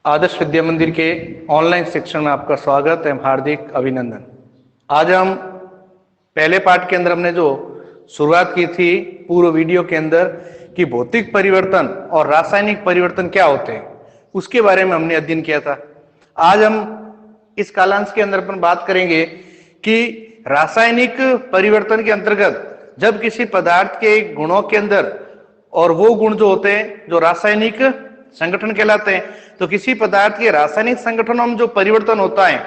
आदर्श विद्या मंदिर के ऑनलाइन शिक्षण में आपका स्वागत एवं हार्दिक अभिनंदन। आज हम पहले पार्ट के अंदर हमने जो शुरुआत की थी पूर्व वीडियो के अंदर कि भौतिक परिवर्तन और रासायनिक परिवर्तन क्या होते हैं, उसके बारे में हमने अध्ययन किया था। आज हम इस कालांश के अंदर अपन बात करेंगे कि रासायनिक परिवर्तन के अंतर्गत जब किसी पदार्थ के गुणों के अंदर और वो गुण जो होते हैं जो रासायनिक संगठन कहलाते हैं, तो किसी पदार्थ के रासायनिक संगठनों में जो परिवर्तन होता है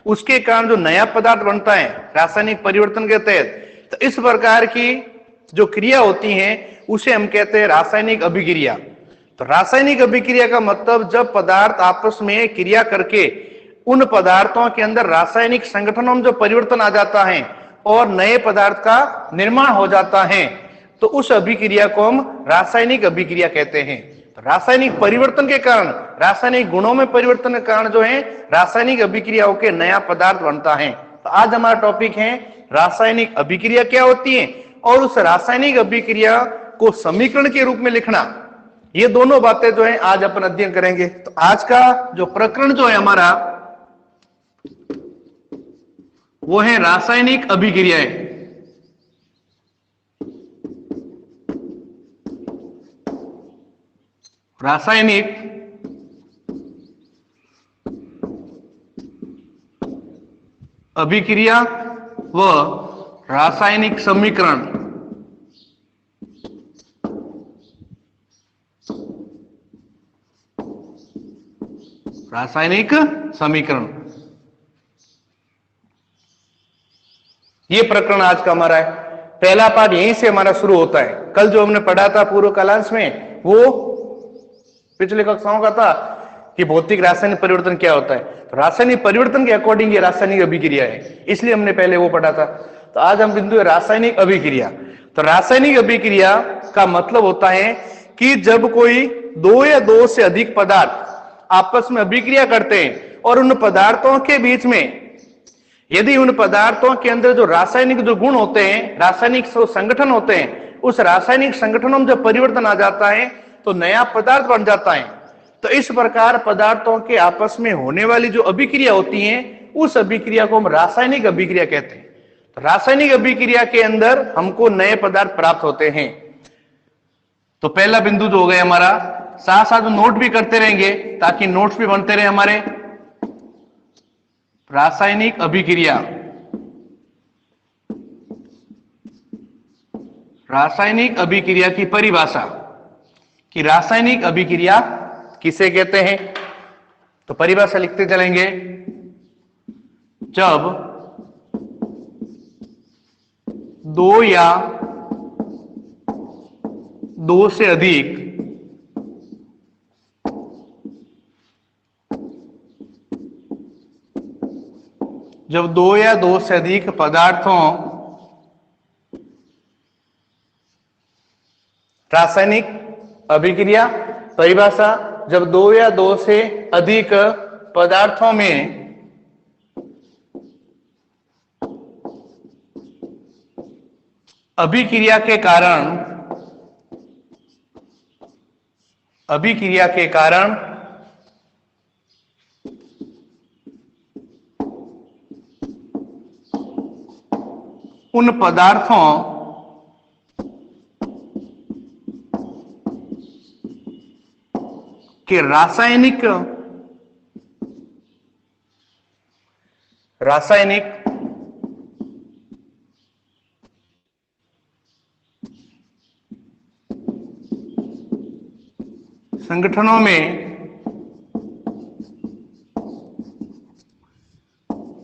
उसके कारण जो नया पदार्थ बनता है रासायनिक परिवर्तन के तहत, तो इस प्रकार की जो क्रिया होती है उसे हम कहते हैं रासायनिक अभिक्रिया। तो रासायनिक अभिक्रिया का मतलब जब पदार्थ आपस में क्रिया करके उन पदार्थों के अंदर रासायनिक संगठनों में जो परिवर्तन आ जाता है और नए पदार्थ का निर्माण हो जाता है, तो उस अभिक्रिया को हम रासायनिक अभिक्रिया कहते हैं। तो रासायनिक परिवर्तन के कारण, रासायनिक गुणों में परिवर्तन के कारण जो है रासायनिक अभिक्रियाओं के नया पदार्थ बनता है। तो आज हमारा टॉपिक है रासायनिक अभिक्रिया क्या होती है और उस रासायनिक अभिक्रिया को समीकरण के रूप में लिखना। ये दोनों बातें जो है आज अपन अध्ययन करेंगे। तो आज का जो प्रकरण जो है हमारा वो है रासायनिक अभिक्रियाएं। रासायनिक अभिक्रिया व रासायनिक समीकरण। रासायनिक समीकरण ये प्रकरण आज का हमारा है। पहला पार्ट यहीं से हमारा शुरू होता है। कल जो हमने पढ़ा था पूर्व कालांश में वो पिछले कक्षाओं का था कि भौतिक रासायनिक परिवर्तन क्या होता है। तो रासायनिक परिवर्तन के अकॉर्डिंग ये रासायनिक अभिक्रिया है, इसलिए हमने पहले वो पढ़ा था। तो आज हम बिंदु है रासायनिक अभिक्रिया। तो रासायनिक अभिक्रिया का मतलब होता है कि जब कोई दो या दो से अधिक पदार्थ आपस में अभिक्रिया करते हैं और उन पदार्थों के बीच में यदि उन पदार्थों के अंदर जो रासायनिक जो गुण होते हैं, रासायनिक संगठन होते हैं, उस रासायनिक संगठनों में जब परिवर्तन आ जाता है तो नया पदार्थ बन जाता है। तो इस प्रकार पदार्थों के आपस में होने वाली जो अभिक्रिया होती है उस अभिक्रिया को हम रासायनिक अभिक्रिया कहते हैं। तो रासायनिक अभिक्रिया के अंदर हमको नए पदार्थ प्राप्त होते हैं। तो पहला बिंदु जो हो गया हमारा, साथ साथ नोट भी करते रहेंगे ताकि नोट्स भी बनते रहे हमारे। रासायनिक अभिक्रिया, रासायनिक अभिक्रिया की परिभाषा कि रासायनिक अभिक्रिया किसे कहते हैं। तो परिभाषा लिखते चलेंगे। जब दो या दो से अधिक पदार्थों रासायनिक अभिक्रिया परिभाषा, जब दो या दो से अधिक पदार्थों में अभिक्रिया के कारण उन पदार्थों के रासायनिक संगठनों में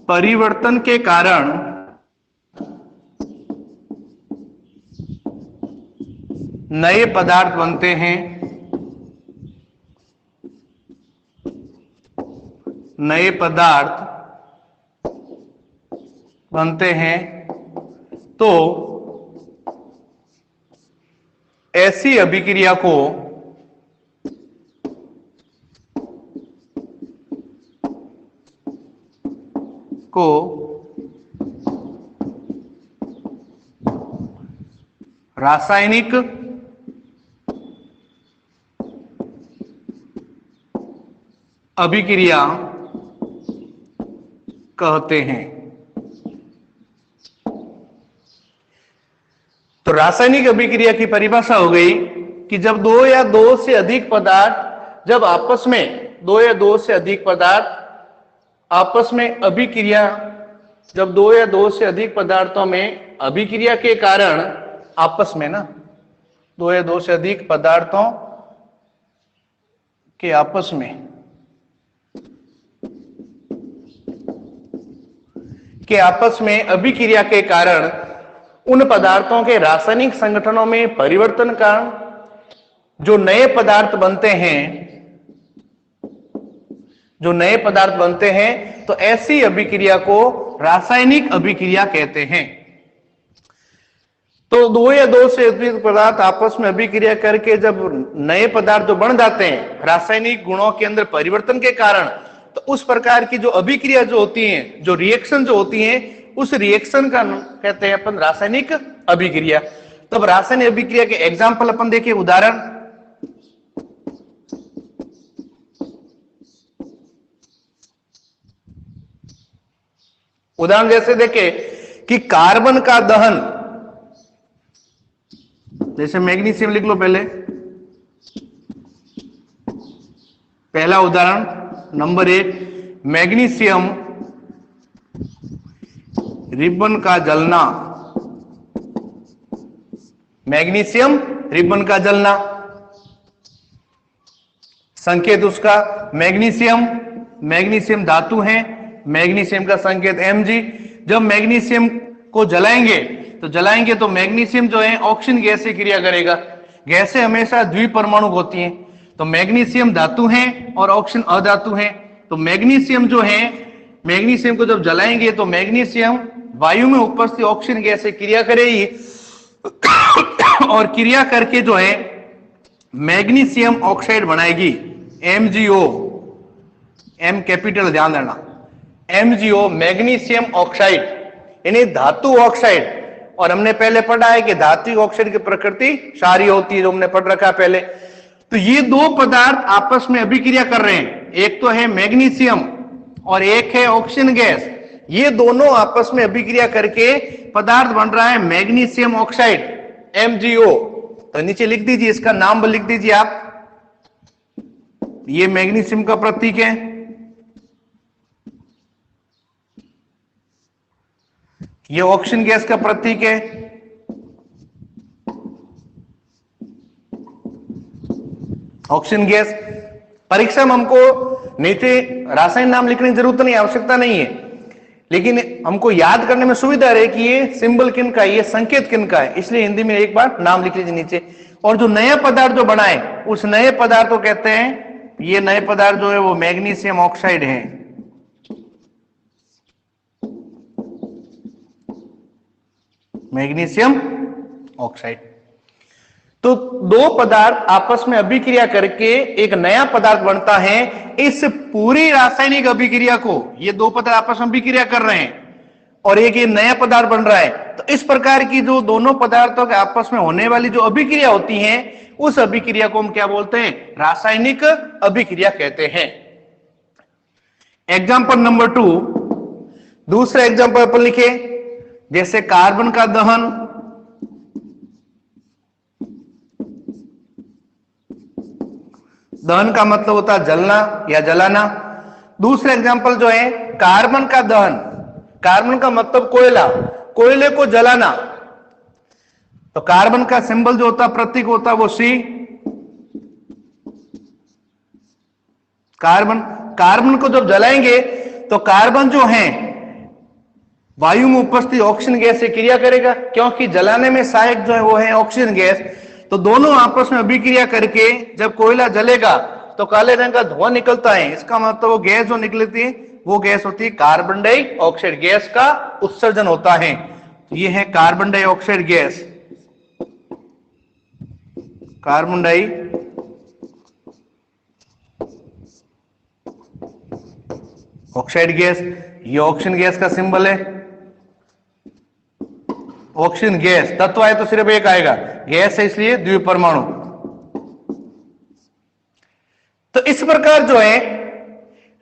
परिवर्तन के कारण नए पदार्थ बनते हैं। नए पदार्थ बनते हैं तो ऐसी अभिक्रिया को रासायनिक अभिक्रिया कहते हैं। तो रासायनिक अभिक्रिया की परिभाषा हो गई कि जब दो या दो से अधिक पदार्थ जब आपस में दो या दो से अधिक पदार्थ आपस में अभिक्रिया जब दो या दो से अधिक पदार्थों में अभिक्रिया के कारण आपस में ना दो या दो से अधिक पदार्थों के आपस में अभिक्रिया के कारण उन पदार्थों के रासायनिक संगठनों में परिवर्तन कारण जो नए पदार्थ बनते हैं तो ऐसी अभिक्रिया को रासायनिक अभिक्रिया कहते हैं। तो दो या दो से अधिक पदार्थ आपस में अभिक्रिया करके जब नए पदार्थ जो बन जाते हैं रासायनिक गुणों के अंदर परिवर्तन के कारण, तो उस प्रकार की जो अभिक्रिया जो होती है, जो रिएक्शन जो होती है, उस रिएक्शन का कहते हैं अपन रासायनिक अभिक्रिया। तब रासायनिक अभिक्रिया के एग्जाम्पल अपन देखिए, उदाहरण जैसे देखे कि कार्बन का दहन, जैसे मैग्नीशियम लिख लो पहला उदाहरण नंबर 1, मैग्नीशियम रिबन का जलना। मैग्नीशियम रिबन का जलना, संकेत उसका मैग्नीशियम धातु है, मैग्नीशियम का संकेत Mg। जब मैग्नीशियम को जलाएंगे तो मैग्नीशियम जो है ऑक्सीजन गैस से क्रिया करेगा। गैसें हमेशा द्विपरमाणु होती हैं, तो मैग्नीशियम धातु है और ऑक्सीजन अधातु है। तो मैग्नीशियम को जब जलाएंगे तो मैग्नीशियम वायु में उपस्थित ऑक्सीजन गैस से क्रिया करेगी और क्रिया करके जो है मैग्नीशियम ऑक्साइड बनाएगी, MgO। M कैपिटल ध्यान देना, MgO मैग्नीशियम ऑक्साइड यानी धातु ऑक्साइड। और हमने पहले पढ़ा है कि धातु ऑक्साइड की प्रकृति क्षारीय होती है, जो हमने पढ़ रखा पहले। तो ये दो पदार्थ आपस में अभिक्रिया कर रहे हैं, एक तो है मैग्नीशियम और एक है ऑक्सीजन गैस। ये दोनों आपस में अभिक्रिया करके पदार्थ बन रहा है मैग्नीशियम ऑक्साइड, MgO। तो नीचे लिख दीजिए, इसका नाम लिख दीजिए आप। ये मैग्नीशियम का प्रतीक है, ये ऑक्सीजन गैस का प्रतीक है। ऑक्सीजन गैस परीक्षा में हमको नीचे रासायनिक नाम लिखने की जरूरत नहीं, आवश्यकता नहीं है, लेकिन हमको याद करने में सुविधा रहे कि ये सिंबल किन का है, ये संकेत किन का है, इसलिए हिंदी में एक बार नाम लिख लीजिए नीचे। और जो नया पदार्थ जो बनाए उस नए पदार्थ को कहते हैं, ये नए पदार्थ जो है वो मैग्नीशियम ऑक्साइड है। Magnesium oxide. तो दो पदार्थ आपस में अभिक्रिया करके एक नया पदार्थ बनता है। इस पूरी रासायनिक अभिक्रिया को ये दो पदार्थ आपस में अभिक्रिया कर रहे हैं और एक ये नया पदार्थ बन रहा है। तो इस प्रकार की जो दोनों पदार्थों के आपस में होने वाली जो अभिक्रिया होती है, उस अभिक्रिया को हम क्या बोलते हैं? रासायनिक अभिक्रिया कहते हैं। एग्जाम्पल नंबर 2, दूसरा एग्जाम्पल अपन लिखे, जैसे कार्बन का दहन, दहन का मतलब होता है जलना या जलाना। दूसरा एग्जाम्पल जो है कार्बन का दहन, कार्बन का मतलब कोयला, कोयले को जलाना। तो कार्बन का सिंबल जो होता है, प्रतीक होता है वो C। कार्बन को जब जलाएंगे तो कार्बन जो है वायु में उपस्थित ऑक्सीजन गैस से क्रिया करेगा, क्योंकि जलाने में सहायक जो है वो है ऑक्सीजन गैस। तो दोनों आपस में अभिक्रिया करके जब कोयला जलेगा तो काले रंग का धुआं निकलता है। इसका मतलब वो गैस जो निकलती है वो गैस होती है कार्बन डाइऑक्साइड, गैस का उत्सर्जन होता है। ये है carbon dioxide gas, carbon dioxide gas. ये ऑक्सीजन गैस का सिंबल है। ऑक्सीजन गैस, तत्व आए तो सिर्फ एक आएगा, गैस है इसलिए द्विपरमाणु। तो इस प्रकार जो है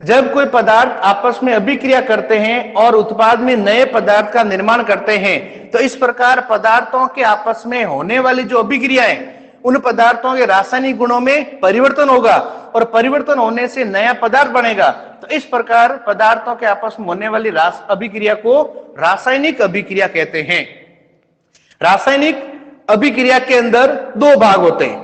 जब कोई पदार्थ आपस में अभिक्रिया करते हैं और उत्पाद में नए पदार्थ का निर्माण करते हैं, तो इस प्रकार पदार्थों के आपस में होने वाली जो अभिक्रियाएं, उन पदार्थों के रासायनिक गुणों में परिवर्तन होगा और परिवर्तन होने से नया पदार्थ बनेगा। तो इस प्रकार पदार्थों के आपस में होने वाली अभिक्रिया को रासायनिक अभिक्रिया कहते हैं। रासायनिक अभिक्रिया के अंदर दो भाग होते हैं,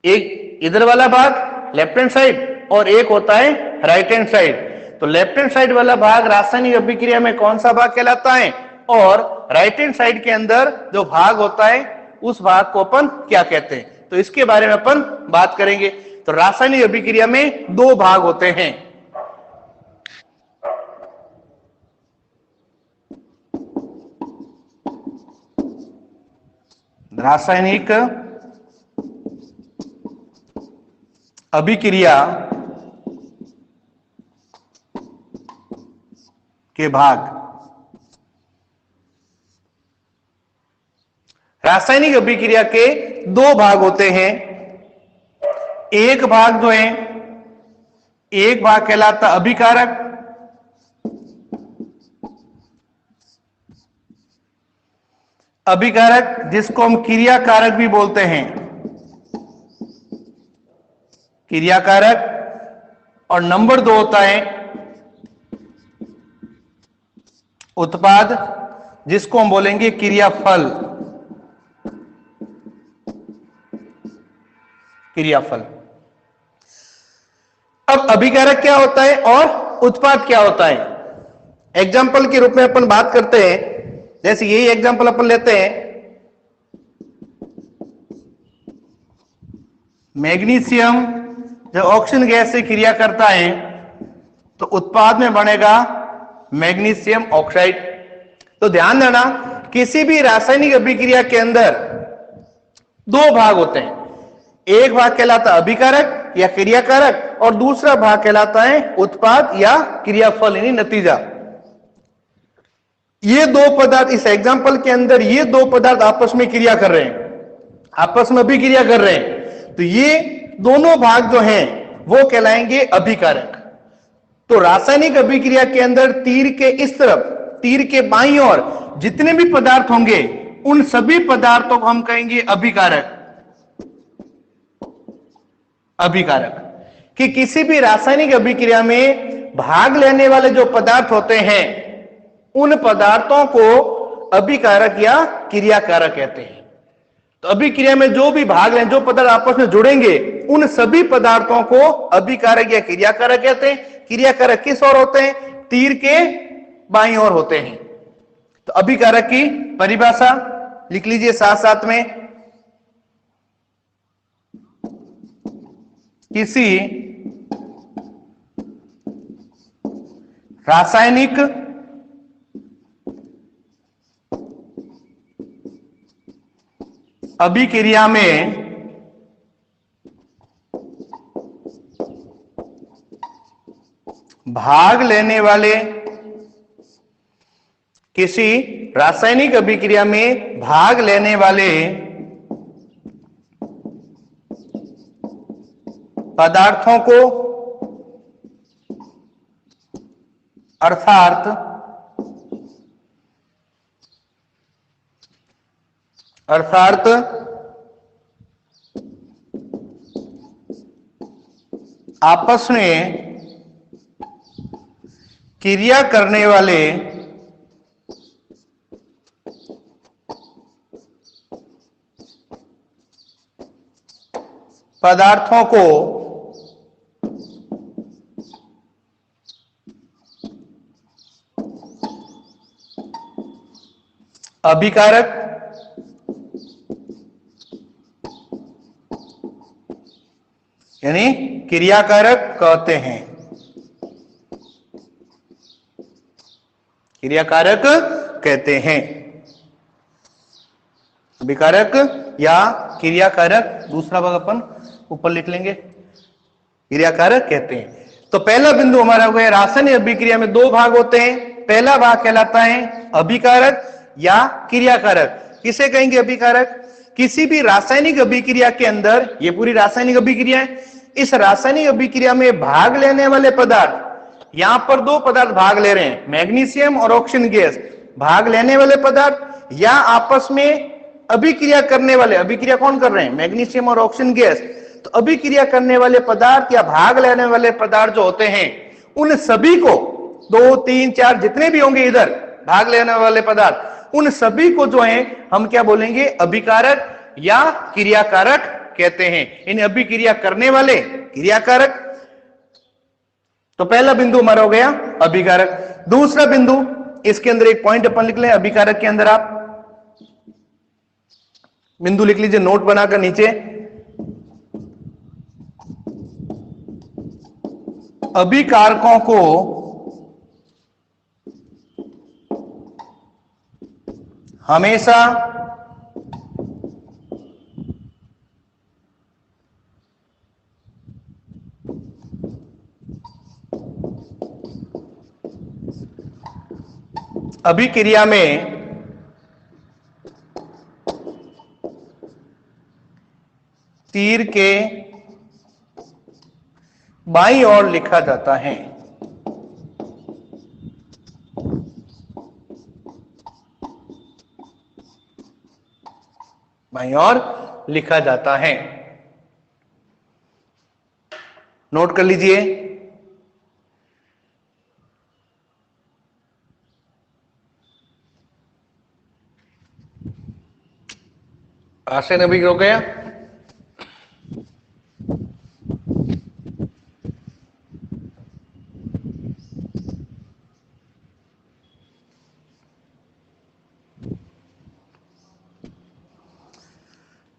एक इधर वाला भाग लेफ्ट हैंड साइड और एक होता है राइट हैंड साइड। तो लेफ्ट हैंड साइड वाला भाग रासायनिक अभिक्रिया में कौन सा भाग कहलाता है, और राइट हैंड साइड के अंदर जो भाग होता है उस भाग को अपन क्या कहते हैं, तो इसके बारे में अपन बात करेंगे। तो रासायनिक अभिक्रिया में दो भाग होते हैं। रासायनिक अभिक्रिया के भाग। रासायनिक अभिक्रिया के दो भाग होते हैं। एक भाग जो है, एक भाग कहलाता अभिकारक, अभिकारक जिसको हम क्रियाकारक भी बोलते हैं, क्रियाकारक। और नंबर दो होता है उत्पाद, जिसको हम बोलेंगे क्रियाफल, क्रियाफल। अब अभिकारक क्या होता है और उत्पाद क्या होता है, एग्जाम्पल के रूप में अपन बात करते हैं। जैसे यही एग्जाम्पल अपन लेते हैं, मैग्नीशियम जब ऑक्सीजन गैस से क्रिया करता है तो उत्पाद में बनेगा मैग्नीशियम ऑक्साइड। तो ध्यान देना, किसी भी रासायनिक अभिक्रिया के अंदर दो भाग होते हैं, एक भाग कहलाता है अभिकारक या क्रियाकारक और दूसरा भाग कहलाता है उत्पाद या क्रियाफल यानी नतीजा। ये दो पदार्थ, इस एग्जाम्पल के अंदर ये दो पदार्थ आपस में क्रिया कर रहे हैं, आपस में अभिक्रिया कर रहे हैं, तो ये दोनों भाग जो हैं वो कहलाएंगे अभिकारक। तो रासायनिक अभिक्रिया के अंदर तीर के इस तरफ, तीर के बाईं ओर जितने भी पदार्थ होंगे उन सभी पदार्थों को हम कहेंगे अभिकारक। अभिकारक कि किसी भी रासायनिक अभिक्रिया में भाग लेने वाले जो पदार्थ होते हैं उन पदार्थों को अभिकारक या क्रियाकारक कहते हैं। तो अभिक्रिया में जो भी भाग लें, जो पदार्थ आपस में जुड़ेंगे, उन सभी पदार्थों को अभिकारक या क्रियाकारक कहते हैं। क्रियाकारक किस ओर होते हैं, तीर के बाईं ओर होते हैं। तो अभिकारक की परिभाषा लिख लीजिए साथ साथ में, किसी रासायनिक अभिक्रिया में भाग लेने वाले, किसी रासायनिक अभिक्रिया में भाग लेने वाले पदार्थों को अर्थात आपस में क्रिया करने वाले पदार्थों को अभिकारक यानी क्रियाकारक कहते हैं। क्रियाकारक कहते हैं, अभिकारक या क्रियाकारक, दूसरा भाग अपन ऊपर लिख लेंगे, क्रियाकारक कहते हैं। तो पहला बिंदु हमारा हो गया, रासायनिक अभिक्रिया में दो भाग होते हैं। पहला भाग कहलाता है अभिकारक या क्रियाकारक। किसे कहेंगे अभिकारक, किसी भी रासायनिक अभिक्रिया के अंदर, ये पूरी रासायनिक अभिक्रिया है, इस रासायनिक अभिक्रिया में भाग लेने वाले पदार्थ, यहां पर दो पदार्थ भाग ले रहे हैं, मैग्नीशियम और ऑक्सीजन गैस, भाग लेने वाले पदार्थ या आपस में अभिक्रिया करने वाले, अभिक्रिया कौन कर रहे हैं, मैग्नीशियम और ऑक्सीजन गैस, तो अभिक्रिया करने वाले पदार्थ या भाग लेने वाले पदार्थ जो होते हैं उन सभी को, 2 3 4 जितने भी होंगे इधर भाग लेने वाले पदार्थ, उन सभी को जो है हम क्या बोलेंगे, अभिकारक या क्रियाकारक कहते हैं। इन अभिक्रिया करने वाले क्रियाकारक, तो पहला बिंदु हमारा हो गया अभिकारक। दूसरा बिंदु, इसके अंदर एक पॉइंट अपन लिख लें, अभिकारक के अंदर आप बिंदु लिख लीजिए नोट बनाकर नीचे, अभिकारकों को हमेशा अभिक्रिया में तीर के बाईं ओर लिखा जाता है। बाईं ओर लिखा जाता है, नोट कर लीजिए। आशय अभी हो गया,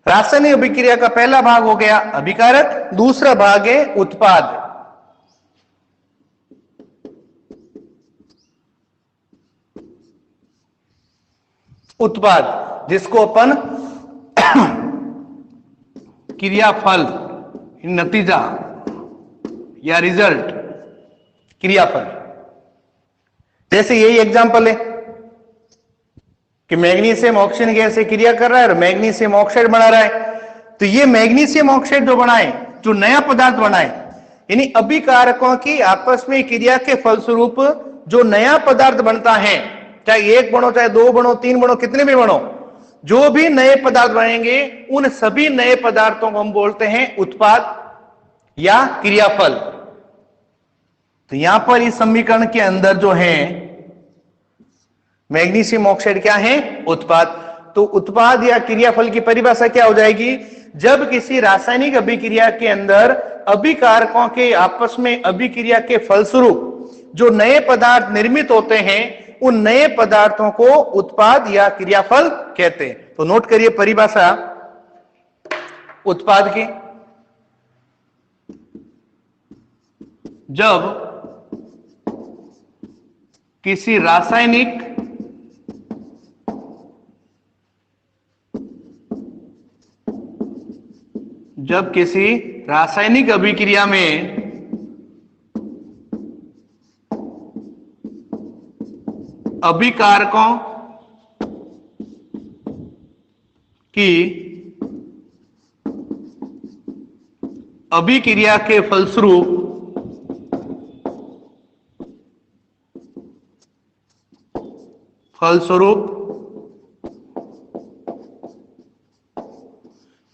रासायनिक अभिक्रिया का पहला भाग हो गया अभिकारक, दूसरा भाग है उत्पाद। उत्पाद जिसको अपन क्रियाफल, नतीजा या रिजल्ट, क्रियाफल, जैसे यही एग्जांपल है कि मैग्नीशियम ऑक्सीजन गैस से क्रिया कर रहा है और मैग्नीशियम ऑक्साइड बना रहा है, तो ये मैग्नीशियम ऑक्साइड जो बनाए, जो नया पदार्थ बनाए, यानी अभिकारकों की आपस में क्रिया के फलस्वरूप जो नया पदार्थ बनता है, चाहे एक बनो, चाहे 2 बनो, 3 बनो, कितने भी बनो, जो भी नए पदार्थ बनेंगे उन सभी नए पदार्थों को हम बोलते हैं उत्पाद या क्रियाफल। तो यहां पर इस समीकरण के अंदर जो है मैग्नीशियम ऑक्साइड क्या है, उत्पाद। तो उत्पाद या क्रियाफल की परिभाषा क्या हो जाएगी, जब किसी रासायनिक अभिक्रिया के अंदर अभिकारकों के आपस में अभिक्रिया के फलस्वरूप जो नए पदार्थ निर्मित होते हैं उन नए पदार्थों को उत्पाद या क्रियाफल कहते हैं। तो नोट करिए परिभाषा उत्पाद की, जब किसी रासायनिक अभिक्रिया में अभिकारकों की अभिक्रिया के फलस्वरूप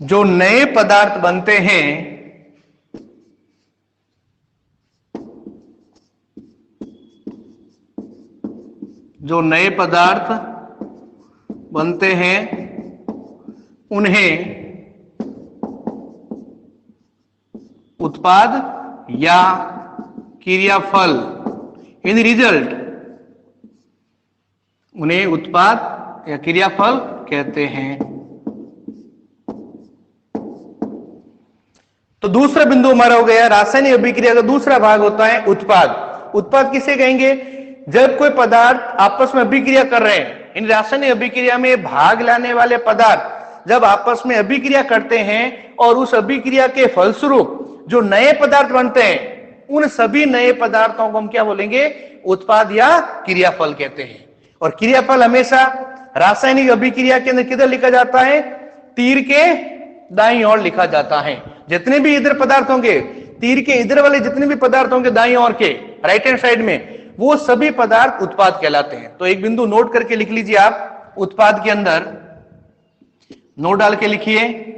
जो नए पदार्थ बनते हैं उन्हें उत्पाद या क्रियाफल, इन रिजल्ट, उन्हें उत्पाद या क्रियाफल कहते हैं। तो दूसरा बिंदु हमारा हो गया रासायनिक अभिक्रिया का दूसरा भाग होता है उत्पाद। उत्पाद किसे कहेंगे, जब कोई पदार्थ आपस में अभिक्रिया कर रहे हैं, इन रासायनिक अभिक्रिया में भाग लेने वाले पदार्थ जब आपस में अभिक्रिया करते हैं और उस अभिक्रिया के फलस्वरूप जो नए पदार्थ बनते हैं उन सभी नए पदार्थों को हम क्या बोलेंगे, उत्पाद या क्रियाफल कहते हैं। और क्रियाफल हमेशा रासायनिक अभिक्रिया के अंदर किधर लिखा जाता है, तीर के दाईं ओर लिखा जाता है। जितने भी इधर पदार्थ होंगे, तीर के इधर वाले जितने भी पदार्थ होंगे दाईं ओर के राइट हैंड साइड में, वो सभी पदार्थ उत्पाद कहलाते हैं। तो एक बिंदु नोट करके लिख लीजिए आप, उत्पाद के अंदर नोट डाल के लिखिए,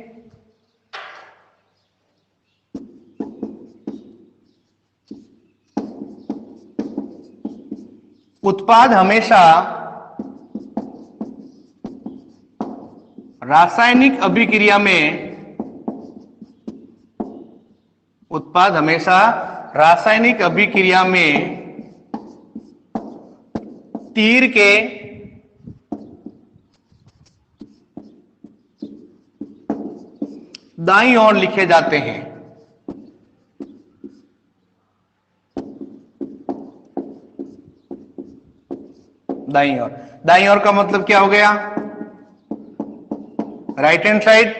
उत्पाद हमेशा रासायनिक अभिक्रिया में, उत्पाद हमेशा रासायनिक अभिक्रिया में तीर के दाईं ओर लिखे जाते हैं। दाईं ओर, दाईं ओर का मतलब क्या हो गया, राइट हैंड साइड,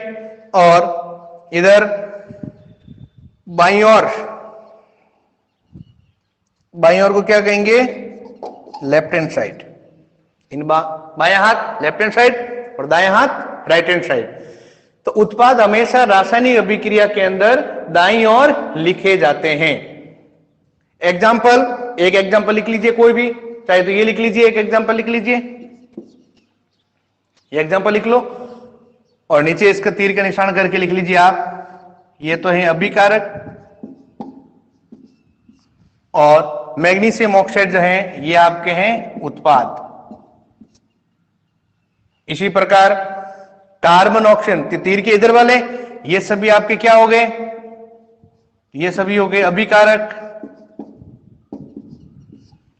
और इधर बाईं ओर, बाईं ओर को क्या कहेंगे, लेफ्ट हैंड साइड। इन बायां हाथ लेफ्ट हैंड साइड और दायां हाथ राइट हैंड साइड। तो उत्पाद हमेशा रासायनिक अभिक्रिया के अंदर दाईं ओर लिखे जाते हैं। एग्जाम्पल, एक एग्जाम्पल लिख लीजिए कोई भी, चाहे तो ये लिख लीजिए, एक एग्जाम्पल लिख लीजिए, ये एग्जाम्पल लिख लो और नीचे इसका तीर का निशान करके लिख लीजिए आप, ये तो है अभिकारक, और मैग्नीशियम ऑक्साइड जो है ये आपके हैं उत्पाद। इसी प्रकार कार्बन ऑक्सीजन, तीर के इधर वाले, ये सभी आपके क्या हो गए, ये सभी हो गए अभिकारक,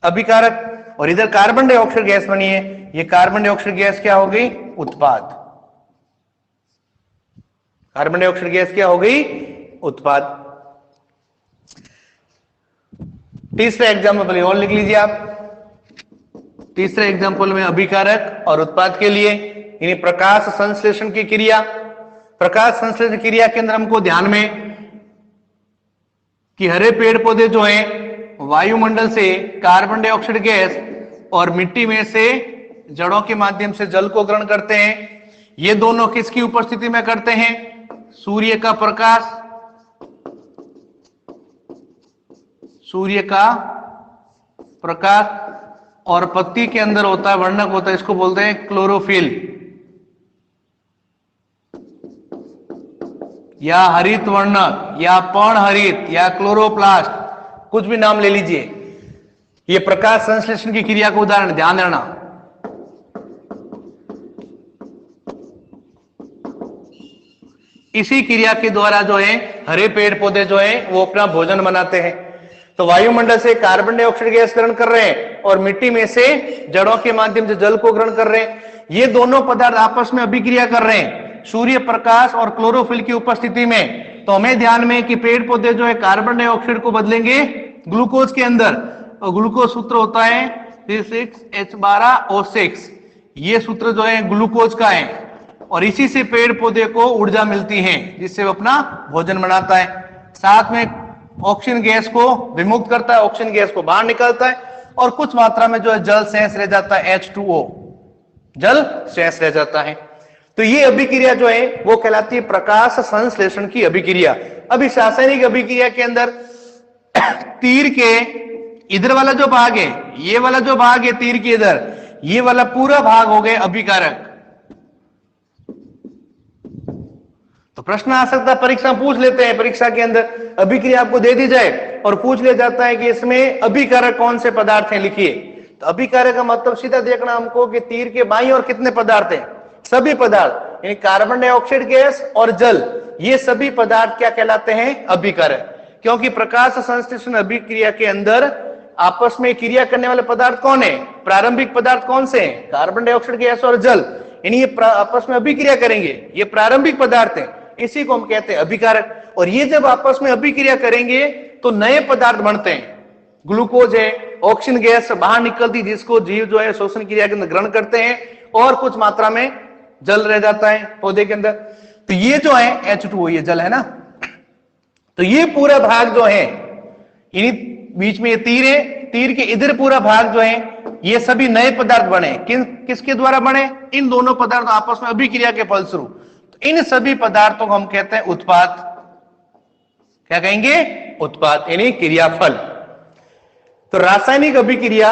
अभिकारक। और इधर कार्बन डाइऑक्साइड गैस बनी है, ये कार्बन डाइऑक्साइड गैस क्या हो गई, उत्पाद। कार्बन डाइऑक्साइड गैस क्या हो गई, उत्पाद। तीसरा एग्जाम्पल और लिख लीजिए आप, तीसरे एग्जाम्पल में अभिकारक और उत्पाद के लिए यानी प्रकाश संश्लेषण की क्रिया, प्रकाश संश्लेषण क्रिया के अंदर हमको ध्यान में कि हरे पेड़ पौधे जो हैं वायुमंडल से कार्बन डाइऑक्साइड गैस और मिट्टी में से जड़ों के माध्यम से जल को ग्रहण करते हैं। ये दोनों किसकी उपस्थिति में करते हैं, सूर्य का प्रकाश, सूर्य का प्रकाश, और पत्ती के अंदर होता है वर्णक होता है, इसको बोलते हैं क्लोरोफिल या हरित वर्णक या पर्णहरित या क्लोरोप्लास्ट, कुछ भी नाम ले लीजिए। ये प्रकाश संश्लेषण की क्रिया का उदाहरण, ध्यान देना। इसी क्रिया के द्वारा जो है हरे पेड़ पौधे जो है वो अपना भोजन बनाते हैं। तो वायुमंडल से कार्बन डाइऑक्साइड गैस ग्रहण कर रहे हैं और मिट्टी में से जड़ों के माध्यम से जल को ग्रहण कर रहे हैं। ये दोनों पदार्थ आपस में अभिक्रिया कर रहे हैं सूर्य प्रकाश और क्लोरोफिल की उपस्थिति में। तो हमें ध्यान में कि पेड़ पौधे जो है कार्बन डाइऑक्साइड को बदलेंगे ग्लूकोज के अंदर, और ग्लूकोज सूत्र होता है C6H12O6। ये सूत्र जो है ग्लूकोज का है और इसी से पेड़ पौधे को ऊर्जा मिलती है जिससे वो अपना भोजन बनाता है। साथ में ऑक्सीजन गैस को विमुक्त करता है, ऑक्सीजन गैस को बाहर निकालता है, और कुछ मात्रा में जो है जल शेष रह जाता है, H2O, जल शेष रह जाता है। तो ये अभिक्रिया जो है वो कहलाती है प्रकाश संश्लेषण की अभिक्रिया। अब इस रासायनिक अभिक्रिया के अंदर तीर के इधर वाला जो भाग है, ये वाला जो भाग है तीर के इधर, ये वाला पूरा भाग हो गए अभिकारक। तो प्रश्न आ सकता है, परीक्षा पूछ लेते हैं, परीक्षा के अंदर अभिक्रिया आपको दे दी जाए और पूछ लिया जाता है कि इसमें अभिकारक कौन से पदार्थ हैं, लिखिए। तो अभिकारक का मतलब सीधा देखना हमको कि तीर के बाईं ओर कितने पदार्थ हैं, सभी पदार्थ, यानी कार्बन डाइऑक्साइड गैस और जल, ये सभी पदार्थ क्या कहलाते हैं, अभिकारक। क्योंकि प्रकाश संश्लेषण अभिक्रिया के अंदर आपस में क्रिया करने वाले पदार्थ कौन है, प्रारंभिक पदार्थ कौन से हैं, कार्बन डाइऑक्साइड गैस और जल, यानी ये आपस में अभिक्रिया करेंगे, ये प्रारंभिक पदार्थ हैं, इसी को हम कहते हैं अभिकारक। और ये जब आपस में अभिक्रिया करेंगे तो नए पदार्थ बनते हैं, ग्लूकोज है, ऑक्सीजन गैस बाहर निकलती जिसको जीव जो है शोषण क्रिया के अंदर ग्रहण करते हैं, और कुछ मात्रा में जल रह जाता है पौधे के अंदर। तो ये जो है H2O, ये जल है ना। तो ये पूरा भाग जो है, इन्हीं बीच में ये तीर है, तीर के इधर पूरा भाग जो है ये सभी नए पदार्थ बने। किसके द्वारा बने, इन दोनों पदार्थ आपस में अभिक्रिया के फलस्वरूप। तो इन सभी पदार्थों को हम कहते हैं उत्पाद। क्या कहेंगे? उत्पाद यानी क्रियाफल। तो रासायनिक अभिक्रिया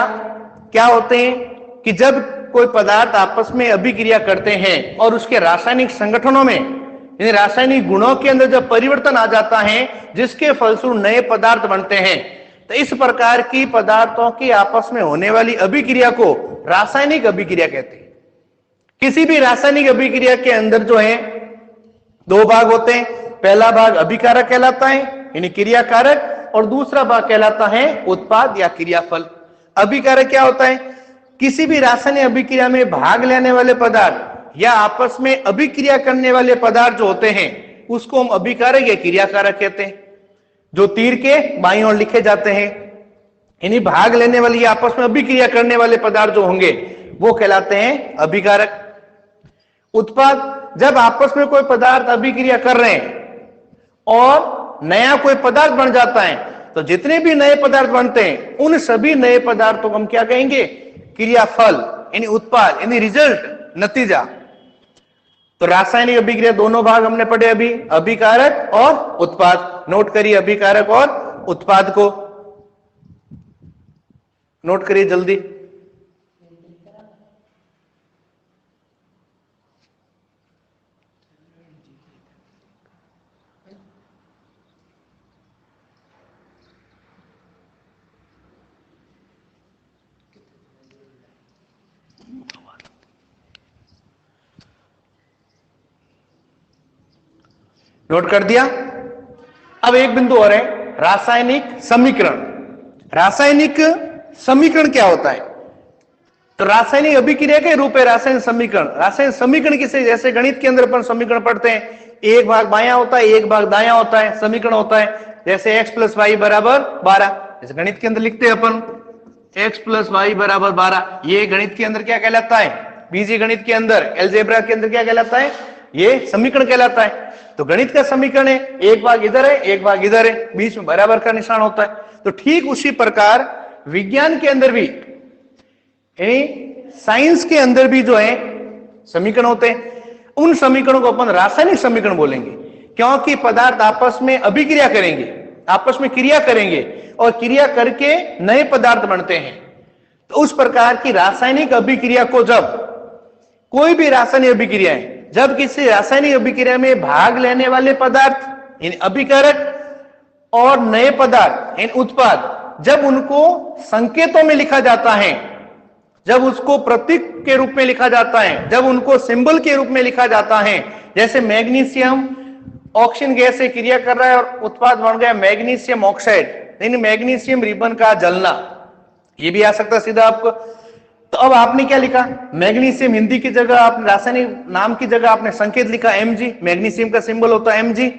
क्या होते हैं कि जब कोई पदार्थ आपस में अभिक्रिया करते हैं और उसके रासायनिक संगठनों में यानी रासायनिक गुणों के अंदर जब परिवर्तन आ जाता है जिसके फलस्वरूप नए पदार्थ बनते हैं, तो इस प्रकार की पदार्थों की आपस में होने वाली अभिक्रिया को रासायनिक अभिक्रिया कहते हैं। किसी भी रासायनिक अभिक्रिया के अंदर जो है दो भाग होते हैं। पहला भाग अभिकारक कहलाता है यानी क्रियाकारक, और दूसरा भाग कहलाता है उत्पाद या क्रियाफल। अभिकारक क्या होता है? किसी भी रासायनिक अभिक्रिया में भाग लेने वाले पदार्थ या आपस में अभिक्रिया करने वाले पदार्थ जो होते हैं उसको हम अभिकारक या क्रियाकारक कहते हैं, जो तीर के बाईं ओर लिखे जाते हैं। यानी भाग लेने वाली या आपस में अभिक्रिया करने वाले पदार्थ जो होंगे वो कहलाते हैं अभिकारक। उत्पाद, जब आपस में कोई पदार्थ अभिक्रिया कर रहे हैं और नया कोई पदार्थ बन जाता है, तो जितने भी नए पदार्थ बनते हैं उन सभी नए पदार्थों को हम क्या कहेंगे? क्रियाफल यानी उत्पाद यानी रिजल्ट, नतीजा। तो रासायनिक अभिक्रिया दोनों भाग हमने पढ़े अभी, अभिकारक और उत्पाद। नोट करिए अभिकारक और उत्पाद को, नोट करिए जल्दी। नोट कर दिया? अब एक बिंदु और है, रासायनिक समीकरण। रासायनिक समीकरण क्या होता है? तो रासायनिक अभिक्रिया के रूप है रासायनिक समीकरण। रासायनिक समीकरण किसे, जैसे गणित के अंदर अपन समीकरण पढ़ते हैं, एक भाग बायां होता है एक भाग दायां होता है, समीकरण होता है। जैसे x + y = 12, जैसे गणित के अंदर लिखते हैं अपन x + y = 12। ये गणित के अंदर क्या कहलाता है? बीजी गणित के अंदर, अलजेब्रा के अंदर क्या कहलाता है? ये समीकरण कहलाता है। तो गणित का समीकरण है, एक भाग इधर है एक भाग इधर है, बीच में बराबर का निशान होता है। तो ठीक उसी प्रकार विज्ञान के अंदर भी यानी साइंस के अंदर भी जो है समीकरण होते हैं। उन समीकरणों को अपन रासायनिक समीकरण बोलेंगे, क्योंकि पदार्थ आपस में अभिक्रिया करेंगे, आपस में क्रिया करेंगे और क्रिया करके नए पदार्थ बनते हैं। तो उस प्रकार की रासायनिक अभिक्रिया को, जब कोई भी रासायनिक अभिक्रिया है, जब किसी रासायनिक अभिक्रिया में भाग लेने वाले पदार्थ यानी अभिकारक और नए पदार्थ यानी उत्पाद, जब उनको संकेतों में लिखा जाता है, जब उसको प्रतीक के रूप में लिखा जाता है, जब उनको सिंबल के रूप में लिखा जाता है, जैसे मैग्नीशियम ऑक्सीजन गैस से क्रिया कर रहा है और उत्पाद बन गया मैग्नीशियम ऑक्साइड, यानी मैग्नीशियम रिबन का जलना, ये भी आ सकता है सीधा आपको। तो अब आपने क्या लिखा? मैग्नीशियम हिंदी की जगह आपने रासायनिक नाम की जगह आपने संकेत लिखा Mg। मैग्नीशियम का सिंबल होता है Mg,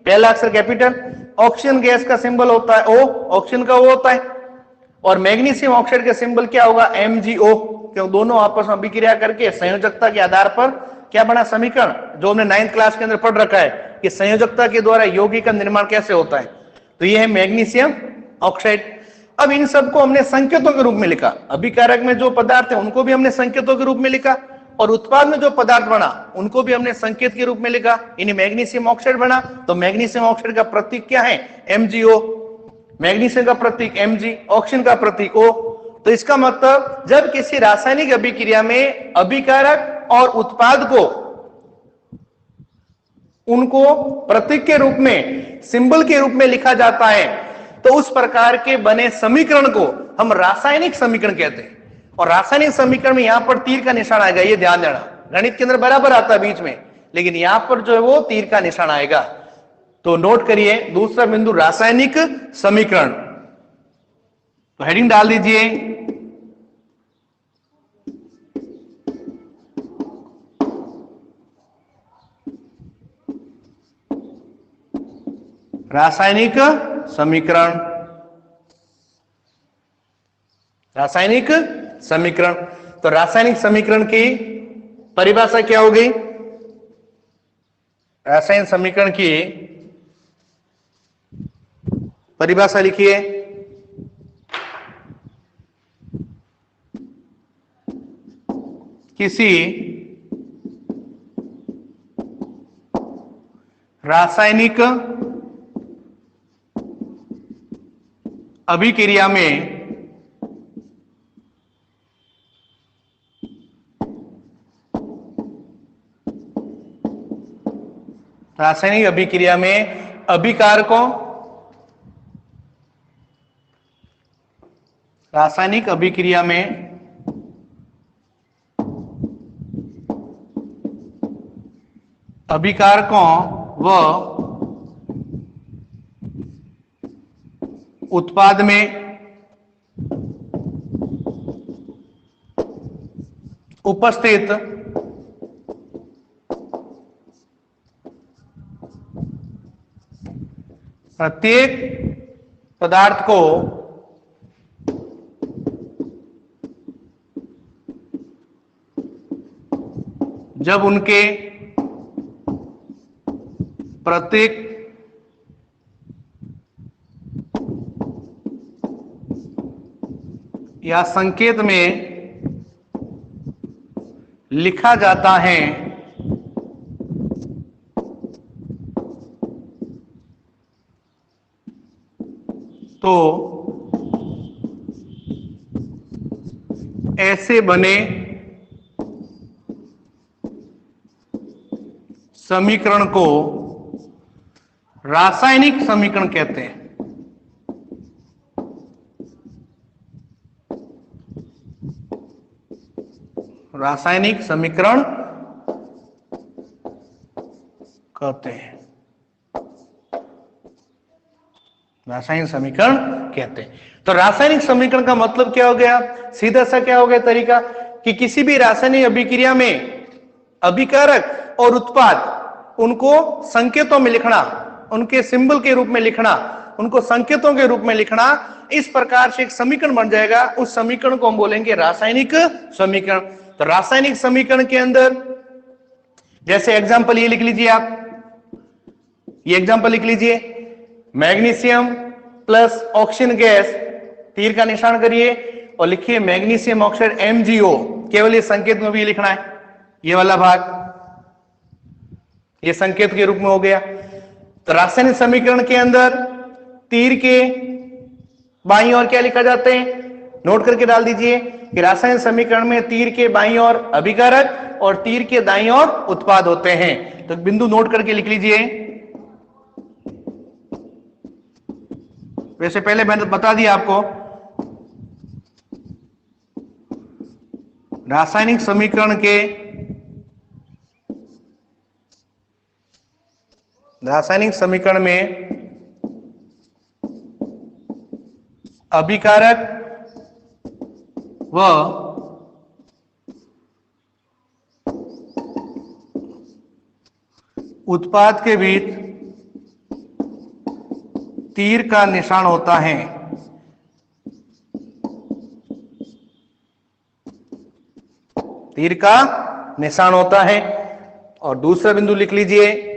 पहला अक्षर कैपिटल। ऑक्सीजन गैस का सिंबल होता है O, ऑक्सीजन का O होता है। और मैग्नीशियम ऑक्साइड का सिंबल क्या होगा? MgO, क्यों दोनों आपस में अभिक्रिया करके संयोजकता के आधार पर क्या बना? समीकरण, जो हमने 9th क्लास के अंदर पढ़ रखा है कि संयोजकता के द्वारा यौगिक का निर्माण कैसे होता है। तो ये है मैग्नीशियम ऑक्साइड। अब इन सबको हमने संकेतों के रूप में लिखा। अभिकारक में जो पदार्थ है उनको भी हमने संकेतों के रूप में लिखा, और उत्पाद में जो पदार्थ बना उनको भी हमने संकेत के रूप में लिखा। यानी मैग्नीशियम ऑक्साइड बना तो मैग्नीशियम ऑक्साइड का प्रतीक क्या है? MgO। मैग्नीशियम का प्रतीक Mg, ऑक्सीजन का प्रतीक O। तो इसका मतलब जब किसी रासायनिक अभिक्रिया में अभिकारक और उत्पाद को उनको प्रतीक के रूप में, सिंबल के रूप में लिखा जाता है, तो उस प्रकार के बने समीकरण को हम रासायनिक समीकरण कहते हैं। और रासायनिक समीकरण में यहां पर तीर का निशान आएगा, ये ध्यान देना। गणित के अंदर बराबर आता है बीच में, लेकिन यहां पर जो है वो तीर का निशान आएगा। तो नोट करिए दूसरा बिंदु रासायनिक समीकरण। तो हेडिंग डाल दीजिए रासायनिक समीकरण। रासायनिक समीकरण। तो रासायनिक समीकरण की परिभाषा क्या हो गई? रासायनिक समीकरण की परिभाषा लिखिए। किसी रासायनिक अभिक्रिया में रासायनिक अभिक्रिया में अभिकारकों, रासायनिक अभिक्रिया में अभिकारकों व उत्पाद में उपस्थित प्रत्येक पदार्थ को जब उनके प्रत्येक या संकेत में लिखा जाता है तो ऐसे बने समीकरण को रासायनिक समीकरण कहते हैं। रासायनिक समीकरण कहते हैं, रासायनिक समीकरण कहते हैं। तो रासायनिक समीकरण का मतलब क्या हो गया? सीधा सा क्या हो गया तरीका कि किसी भी रासायनिक अभिक्रिया में अभिकारक और उत्पाद, उनको संकेतों में लिखना, उनके सिंबल के रूप में लिखना, उनको संकेतों के रूप में लिखना, इस प्रकार से एक समीकरण बन जाएगा। उस समीकरण को हम बोलेंगे रासायनिक समीकरण। तो रासायनिक समीकरण के अंदर जैसे एग्जांपल ये लिख लीजिए, आप ये एग्जांपल लिख लीजिए, मैग्नीशियम प्लस ऑक्सीजन गैस, तीर का निशान करिए और लिखिए मैग्नीशियम ऑक्साइड MgO। केवल ये संकेत में भी लिखना है, ये वाला भाग ये संकेत के रूप में हो गया। तो रासायनिक समीकरण के अंदर तीर के बाईं ओर क्या लिखा जाते हैं, नोट करके डाल दीजिए कि रासायनिक समीकरण में तीर के बाईं ओर अभिकारक और तीर के दाईं ओर उत्पाद होते हैं। तो बिंदु नोट करके लिख लीजिए। वैसे पहले मैंने बता दिया आपको, रासायनिक समीकरण के रासायनिक समीकरण में अभिकारक व उत्पाद के बीच तीर का निशान होता है। तीर का निशान होता है। और दूसरा बिंदु लिख लीजिए,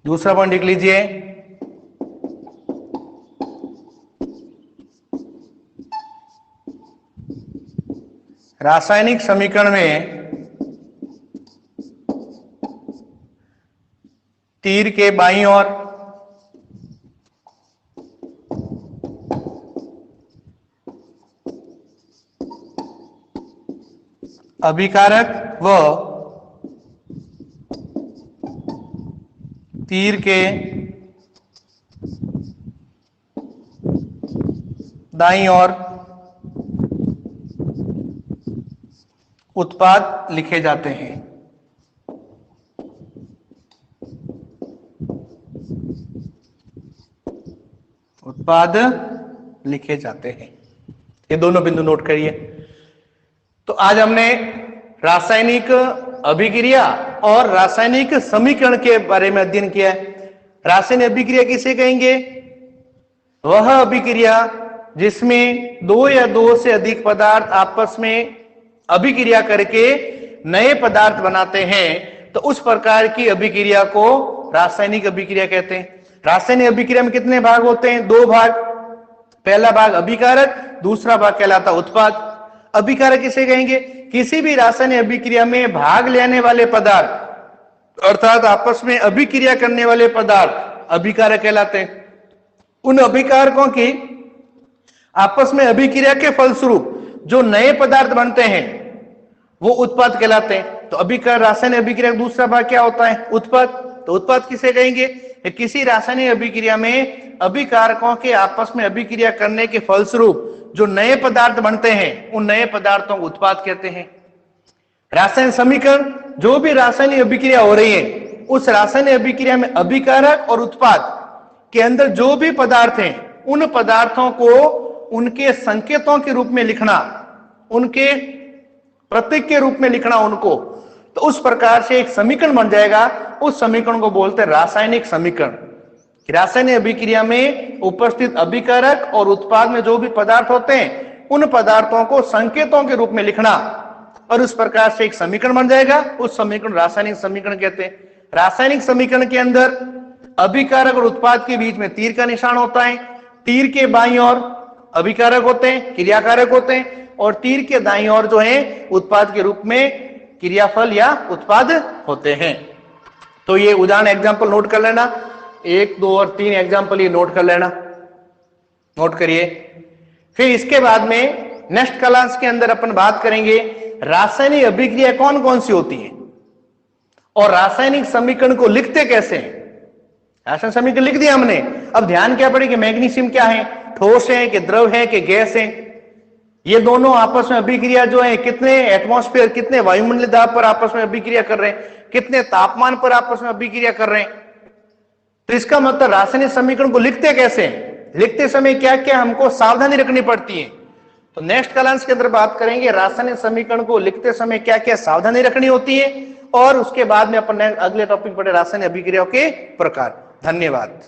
दूसरा पॉइंट लिख लीजिए, रासायनिक समीकरण में तीर के बाईं ओर अभिकारक व तीर के दाईं ओर उत्पाद लिखे जाते हैं। उत्पाद लिखे जाते हैं। ये दोनों बिंदु नोट करिए। तो आज हमने रासायनिक अभिक्रिया और रासायनिक समीकरण के बारे में अध्ययन किया है। रासायनिक अभिक्रिया किसे कहेंगे? वह अभिक्रिया जिसमें दो या दो से अधिक पदार्थ आपस में अभिक्रिया करके नए पदार्थ बनाते हैं, तो उस प्रकार की अभिक्रिया को रासायनिक अभिक्रिया कहते हैं। रासायनिक अभिक्रिया में कितने भाग होते हैं? दो भाग। पहला भाग अभिकारक, दूसरा भाग कहलाता उत्पाद। अभिकारक किसे कहेंगे? किसी भी रासायनिक अभिक्रिया में भाग लेने वाले पदार्थ, अर्थात आपस में अभिक्रिया करने वाले पदार्थ अभिकारक कहलाते हैं। उन अभिकारकों की आपस में अभिक्रिया के फलस्वरूप जो नए पदार्थ बनते हैं वो उत्पाद कहलाते हैं। तो अभिकार रासायनिक अभिक्रिया का दूसरा भाग क्या होता है? उत्पाद। तो उत्पाद किसे कहेंगे? किसी रासायनिक अभिक्रिया में अभिकारकों के आपस में अभिक्रिया करने के फलस्वरूप जो नए पदार्थ बनते हैं उन नए पदार्थों को उत्पाद कहते हैं। रासायनिक समीकरण, जो भी रासायनिक अभिक्रिया हो रही है उस रासायनिक अभिक्रिया में अभिकारक और उत्पाद के अंदर जो भी पदार्थ हैं उन पदार्थों को उनके संकेतों के रूप में लिखना, उनके प्रतीक के रूप में लिखना उनको, तो उस प्रकार से एक समीकरण बन जाएगा। उस समीकरण को बोलते हैं रासायनिक समीकरण। रासायनिक अभिक्रिया में उपस्थित अभिकारक और उत्पाद में जो भी पदार्थ होते हैं उन पदार्थों को संकेतों के रूप में लिखना और उस प्रकार से एक समीकरण बन जाएगा। उस समीकरण रासायनिक समीकरण कहते हैं। रासायनिक समीकरण के अंदर अभिकारक और उत्पाद के बीच में तीर का निशान होता है। तीर के बाईं ओर अभिकारक होते हैं, क्रियाकारक होते हैं, और तीर के दाईं ओर जो है उत्पाद के रूप में क्रियाफल या उत्पाद होते हैं। तो ये उदाहरण एग्जाम्पल नोट कर लेना, 1, 2 और 3 एग्जाम्पल ये नोट कर लेना, नोट करिए। फिर इसके बाद में नेक्स्ट क्लास के अंदर अपन बात करेंगे रासायनिक अभिक्रिया कौन कौन सी होती है और रासायनिक समीकरण को लिखते कैसे हैं। रासायनिक समीकरण लिख दिया हमने, अब ध्यान क्या पड़े कि मैग्नीशियम क्या है, ठोस है कि द्रव है कि गैस है। ये दोनों आपस में अभिक्रिया जो है कितने एटमॉस्फेयर, कितने वायुमंडलीय दाब पर आपस में अभिक्रिया कर रहे हैं, कितने तापमान पर आपस में अभिक्रिया कर रहे हैं। तो इसका मतलब रासायनिक समीकरण को लिखते कैसे हैं, लिखते समय क्या क्या हमको सावधानी रखनी पड़ती है। तो नेक्स्ट क्लास के अंदर बात करेंगे रासायनिक समीकरण को लिखते समय क्या क्या सावधानी रखनी होती है, और उसके बाद में अपन अगले टॉपिक पढ़े रासायनिक अभिक्रियाओं के प्रकार। धन्यवाद।